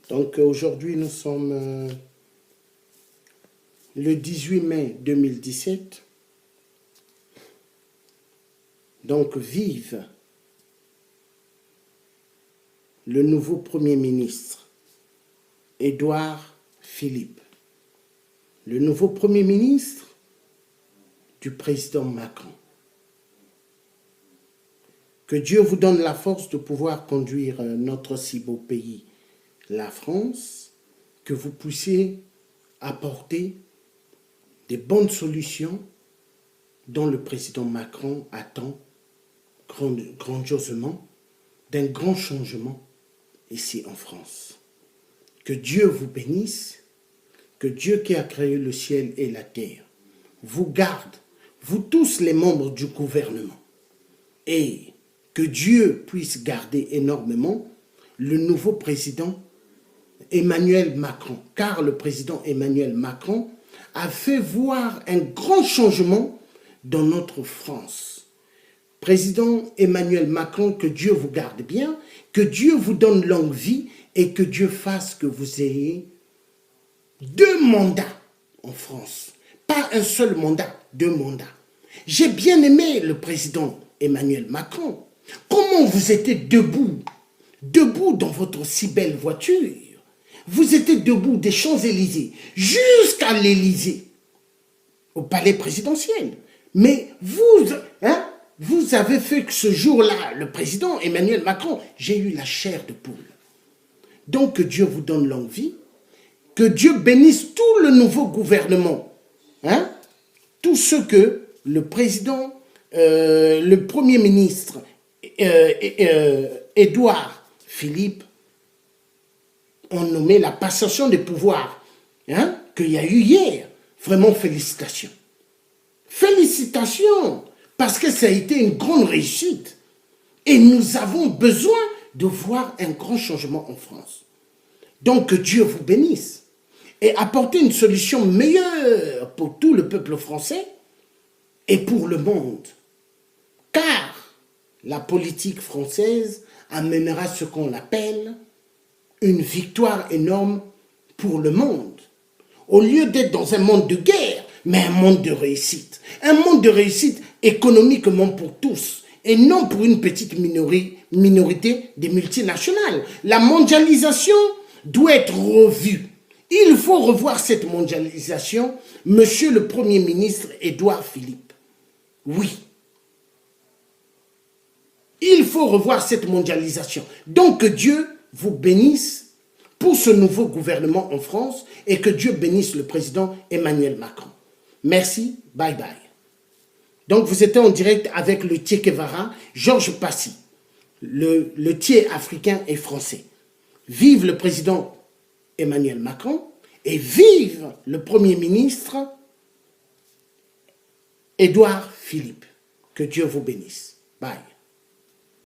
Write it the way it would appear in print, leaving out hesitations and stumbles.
Donc aujourd'hui, nous sommes le 18 mai 2017. Donc vive le nouveau Premier ministre, Édouard Philippe. Le nouveau Premier ministre du président Macron. Que Dieu vous donne la force de pouvoir conduire notre si beau pays, la France, que vous puissiez apporter des bonnes solutions dont le président Macron attend grandiosement d'un grand changement ici en France. Que Dieu vous bénisse, que Dieu qui a créé le ciel et la terre vous garde, vous tous les membres du gouvernement, et que Dieu puisse garder énormément le nouveau président Emmanuel Macron, car le président Emmanuel Macron a fait voir un grand changement dans notre France. Président Emmanuel Macron, que Dieu vous garde bien, que Dieu vous donne longue vie et que Dieu fasse que vous ayez 2 mandats en France. Pas un seul mandat, 2 mandats. J'ai bien aimé le président Emmanuel Macron. Comment vous étiez debout dans votre si belle voiture. Vous étiez debout des Champs-Élysées jusqu'à l'Élysée, au palais présidentiel. Mais vous avez fait que ce jour-là, le président Emmanuel Macron, j'ai eu la chair de poule. Donc que Dieu vous donne longue vie, que Dieu bénisse tout le nouveau gouvernement, tout ce que le président, le Premier ministre, Édouard Philippe, ont nommé la passation des pouvoirs, qu'il y a eu hier. Vraiment félicitations. Félicitations, parce que ça a été une grande réussite. Et nous avons besoin de voir un grand changement en France. Donc que Dieu vous bénisse et apporter une solution meilleure pour tout le peuple français et pour le monde. Car la politique française amènera ce qu'on appelle une victoire énorme pour le monde. Au lieu d'être dans un monde de guerre, mais un monde de réussite. Un monde de réussite économiquement pour tous et non pour une petite minorité des multinationales. La mondialisation doit être revue. Il faut revoir cette mondialisation, Monsieur le Premier ministre Édouard Philippe. Oui. Il faut revoir cette mondialisation. Donc que Dieu vous bénisse pour ce nouveau gouvernement en France et que Dieu bénisse le président Emmanuel Macron. Merci, bye bye. Donc vous étiez en direct avec le Che Guevara, Georges Passy, le Che africain et français. Vive le président Emmanuel Macron et vive le Premier ministre Édouard Philippe. Que Dieu vous bénisse. Bye.